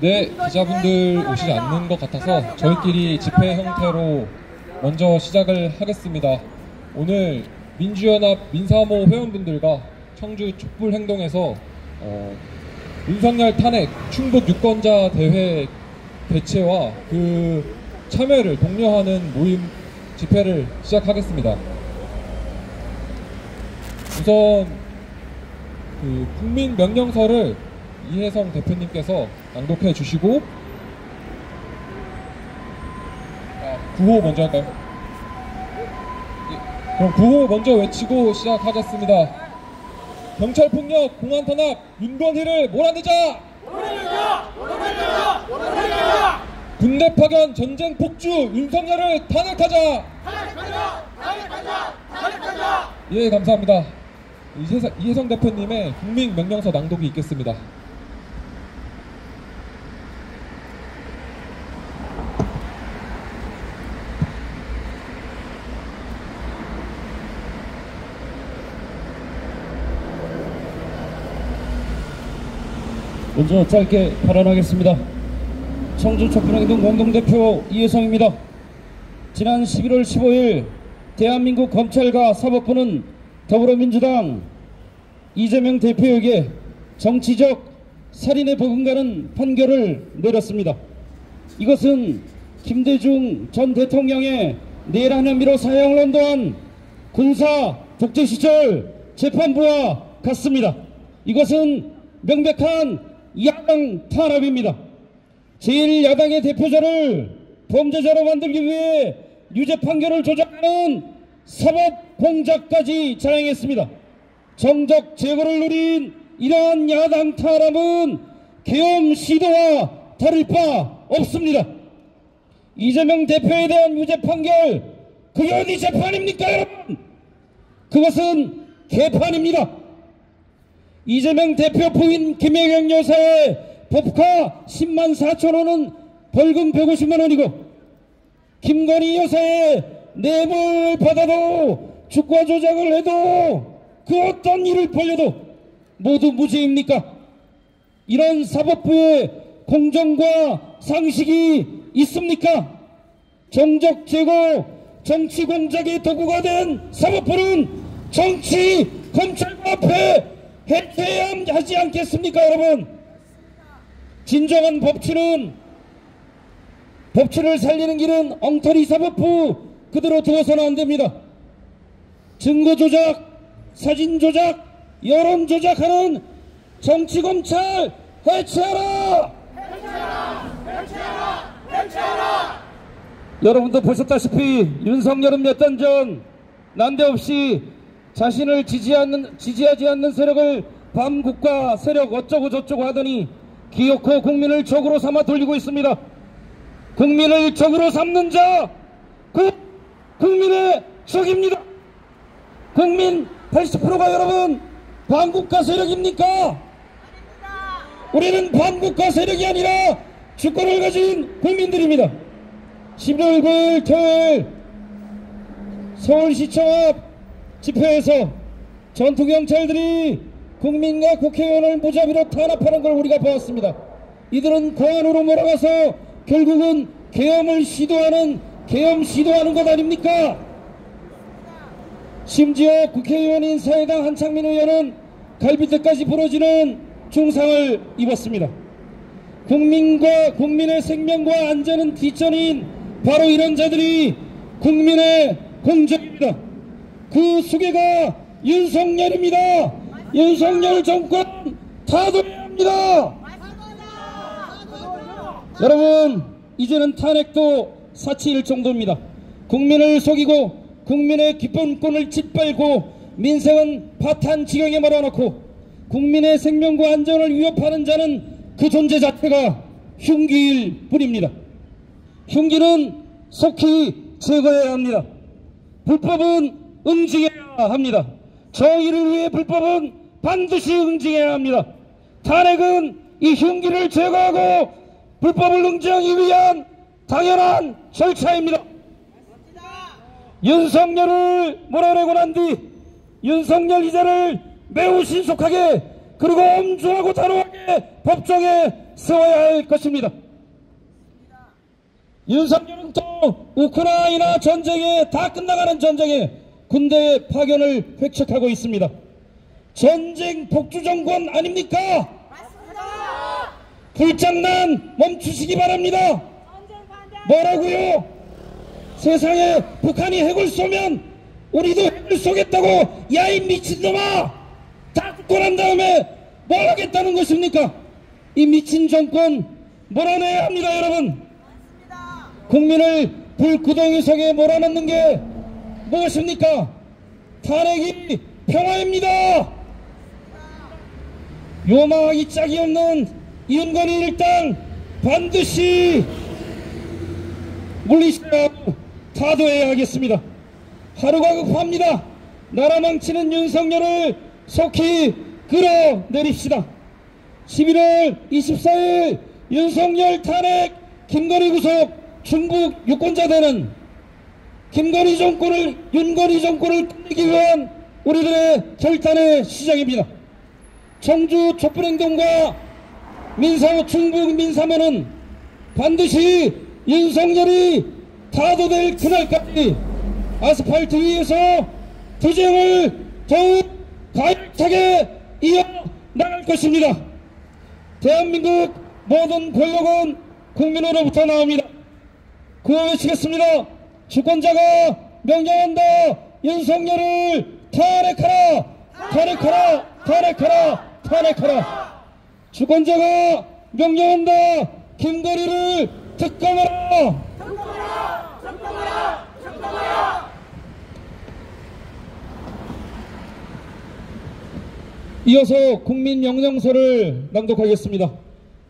네, 기자분들 오시지 않는 것 같아서 저희끼리 집회 형태로 먼저 시작을 하겠습니다. 오늘 민주연합 민사모 회원분들과 청주 촛불행동에서 윤석열 탄핵 충북 유권자 대회 개최와 그 참여를 독려하는 모임 집회를 시작하겠습니다. 우선 그 국민 명령서를 이혜성 대표님께서 낭독해 주시고 구호 먼저 할까요? 예, 그럼 구호 먼저 외치고 시작하겠습니다. 경찰폭력, 공안탄압, 윤건희를 몰아내자! 몰아내자! 몰아내자! 몰아내자! 군대 파견, 전쟁 폭주, 윤석열을 탄핵하자! 탄핵하자! 탄핵하자! 탄핵하자! 예, 감사합니다. 이혜성 대표님의 국민 명령서 낭독이 있겠습니다. 먼저 짧게 발언하겠습니다. 청주 촛불행동 공동대표 이혜성입니다. 지난 11월 15일 대한민국 검찰과 사법부는 더불어민주당 이재명 대표에게 정치적 살인에 버금가는 판결을 내렸습니다. 이것은 김대중 전 대통령의 내란 혐의로 사형을 언도한 군사 독재 시절 재판부와 같습니다. 이것은 명백한 야당 탄압입니다. 제1야당의 대표자를 범죄자로 만들기 위해 유죄 판결을 조작하는 사법 공작까지 자행했습니다. 정적 제거를 노린 이러한 야당 탄압은 계엄 시도와 다를 바 없습니다. 이재명 대표에 대한 유죄 판결, 그게 어디 재판입니까, 여러분? 그것은 개판입니다. 이재명 대표 부인 김혜경 여사의 법카 10만 4천 원은 벌금 150만 원이고 김건희 여사의 뇌물 받아도 주가 조작을 해도 그 어떤 일을 벌여도 모두 무죄입니까? 이런 사법부의 공정과 상식이 있습니까? 정적 제거, 정치 공작의 도구가 된 사법부는 정치 검찰과 앞에 해체해야 하지 않겠습니까, 여러분? 진정한 법치를 살리는 길은 엉터리 사법부 그대로 두어서는 안 됩니다. 증거 조작, 사진 조작, 여론 조작하는 정치 검찰 해체하라! 해체하라! 해체하라! 해체하라! 여러분도 보셨다시피 윤석열은 몇 달 전 난데없이 자신을 지지하지 않는 세력을 반국가 세력 어쩌고 저쩌고 하더니 기어코 국민을 적으로 삼아 돌리고 있습니다. 국민을 적으로 삼는 자, 그 국민의 적입니다. 국민 80%가 여러분 반국가 세력입니까? 우리는 반국가 세력이 아니라 주권을 가진 국민들입니다. 11월 9일 토요일 서울시청 앞 집회에서 전투경찰들이 국민과 국회의원을 무자비로 탄압하는 걸 우리가 보았습니다. 이들은 공안으로 몰아가서 결국은 계엄 시도하는 것 아닙니까? 심지어 국회의원인 사회당 한창민 의원은 갈비뼈까지 부러지는 중상을 입었습니다. 국민의 생명과 안전은 뒷전인 바로 이런 자들이 국민의 공적입니다. 그 수괴가 윤석열입니다. 윤석열 정권 타도해야 합니다. 여러분, 이제는 탄핵도 사치일 정도입니다. 국민을 속이고 국민의 기본권을 짓밟고 민생은 파탄 지경에 몰아넣고 국민의 생명과 안전을 위협하는 자는 그 존재 자체가 흉기일 뿐입니다. 흉기는 속히 제거해야 합니다. 불법은 응징해야 합니다. 정의를 위해 불법은 반드시 응징해야 합니다. 탄핵은 이 흉기를 제거하고 불법을 응징하기 위한 당연한 절차입니다. 윤석열을 몰아내고 난 뒤 윤석열 이자를 매우 신속하게 그리고 엄중하고 단호하게 법정에 세워야 할 것입니다. 윤석열은 또 우크라이나 전쟁에 다 끝나가는 전쟁에 군대 파견을 획책하고 있습니다. 전쟁 복주 정권 아닙니까? 맞습니다. 불장난 멈추시기 바랍니다. 뭐라고요? 세상에 북한이 핵을 쏘면 우리도 핵을 쏘겠다고 야 이 미친놈아 다 듣고 난 다음에 뭘 하겠다는 것입니까? 이 미친 정권 몰아내야 합니다. 여러분, 국민을 불구덩이 속에 몰아넣는 게 무엇입니까? 탄핵이 평화입니다. 요망하기 짝이 없는 윤건희 일당 반드시 물리셔야 하고 타도해야 하겠습니다. 하루가 급합니다. 나라 망치는 윤석열을 속히 끌어내립시다. 11월 24일 윤석열 탄핵, 김건희 구속, 충북 유권자대는 윤건희 정권을 끝내기 위한 우리들의 결단의 시작입니다. 청주 촛불행동과 충북 민사모는 반드시 윤석열이 타도될 그날까지 아스팔트 위에서 투쟁을 더욱 가열차게 이어나갈 것입니다. 대한민국 모든 권력은 국민으로부터 나옵니다. 구호 외치겠습니다. 주권자가 명령한다. 윤석열을 탄핵하라. 탄핵하라. 탄핵하라. 탄핵하라. 주권자가 명령한다. 김건희를 특검하라. 특검하라. 특검하라. 특검하라. 이어서 국민명령서를 낭독하겠습니다.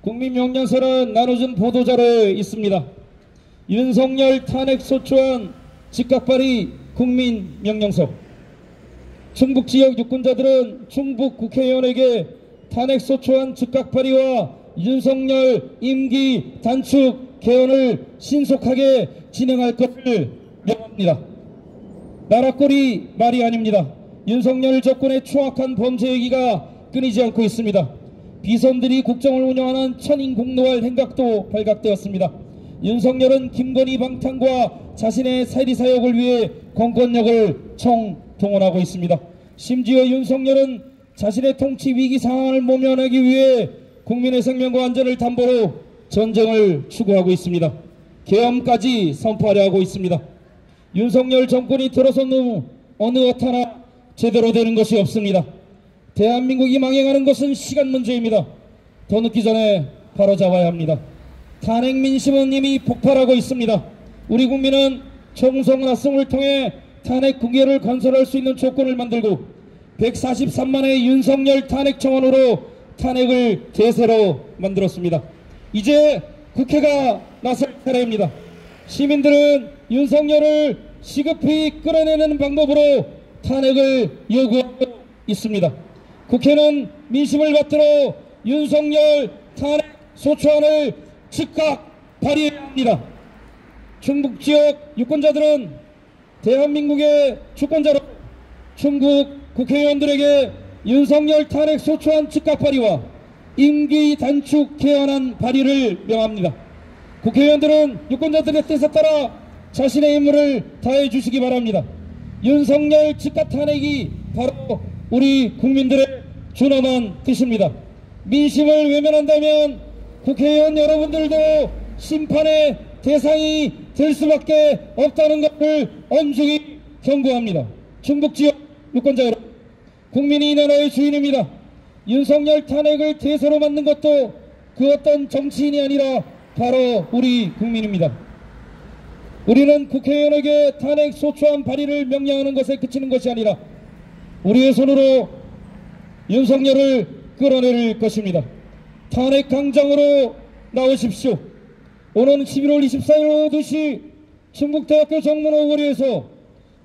국민명령서는 나눠준 보도자료에 있습니다. 윤석열 탄핵 소추안 즉각 발의 국민명령서. 충북지역 유권자들은 충북 국회의원에게 탄핵 소추안 즉각 발의와 윤석열 임기 단축 개헌을 신속하게 진행할 것을 명합니다. 나라꼴이 말이 아닙니다. 윤석열 정권의 추악한 범죄 얘기가 끊이지 않고 있습니다. 비선들이 국정을 운영하는 천인공노할 행각도 발각되었습니다. 윤석열은 김건희 방탄과 자신의 사리사욕을 위해 공권력을 총동원하고 있습니다. 심지어 윤석열은 자신의 통치 위기 상황을 모면하기 위해 국민의 생명과 안전을 담보로 전쟁을 추구하고 있습니다. 계엄까지 선포하려 하고 있습니다. 윤석열 정권이 들어선 후 어느 것 하나 제대로 되는 것이 없습니다. 대한민국이 망해가는 것은 시간 문제입니다. 더 늦기 전에 바로잡아야 합니다. 탄핵 민심은 이미 폭발하고 있습니다. 우리 국민은 총선 합성을 통해 탄핵 국회를 건설할 수 있는 조건을 만들고 143만의 윤석열 탄핵 청원으로 탄핵을 대세로 만들었습니다. 이제 국회가 나설 차례입니다. 시민들은 윤석열을 시급히 끌어내는 방법으로 탄핵을 요구하고 있습니다. 국회는 민심을 받들어 윤석열 탄핵 소추안을 즉각 발의해야 합니다. 충북 지역 유권자들은 대한민국의 주권자로 충북 국회의원들에게 윤석열 탄핵 소추안 즉각 발의와 임기 단축 개헌안 발의를 명합니다. 국회의원들은 유권자들의 뜻에 따라 자신의 임무를 다해 주시기 바랍니다. 윤석열 즉각 탄핵이 바로 우리 국민들의 준엄한 뜻입니다. 민심을 외면한다면 국회의원 여러분들도 심판의 대상이 될 수밖에 없다는 것을 엄중히 경고합니다. 충북지역 유권자 여러분, 국민이 이 나라의 주인입니다. 윤석열 탄핵을 대세로 만든 것도 그 어떤 정치인이 아니라 바로 우리 국민입니다. 우리는 국회의원에게 탄핵 소추안 발의를 명령하는 것에 그치는 것이 아니라 우리의 손으로 윤석열을 끌어내릴 것입니다. 탄핵 강장으로 나오십시오. 오는 11월 24일 오후 2시 충북대학교 정문호 거리에서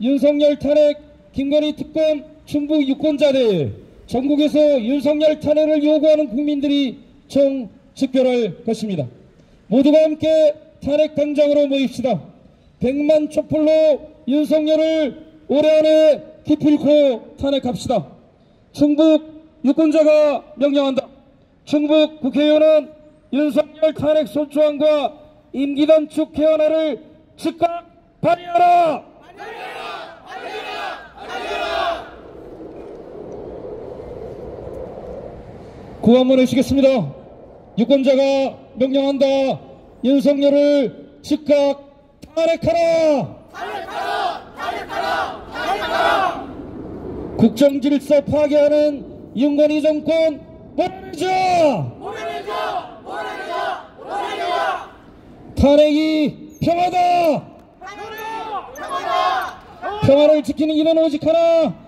윤석열 탄핵, 김건희 특검, 충북 유권자대회, 전국에서 윤석열 탄핵을 요구하는 국민들이 총 집결할 것입니다. 모두가 함께 탄핵 강장으로 모입시다. 100만 촛불로 윤석열을 올해 안에 기필코 탄핵합시다. 충북 유권자가 명령한다. 충북 국회의원은 윤석열 탄핵 소추안과 임기 단축 개헌안을 즉각 발의하라! 구한문 외치겠습니다. 유권자가 명령한다. 윤석열을 즉각 탄핵하라! 국정질서 파괴하는 윤건희 정권 몰아내자! 탄핵이 평화다! 평화를 지키는 일은 오직 하나!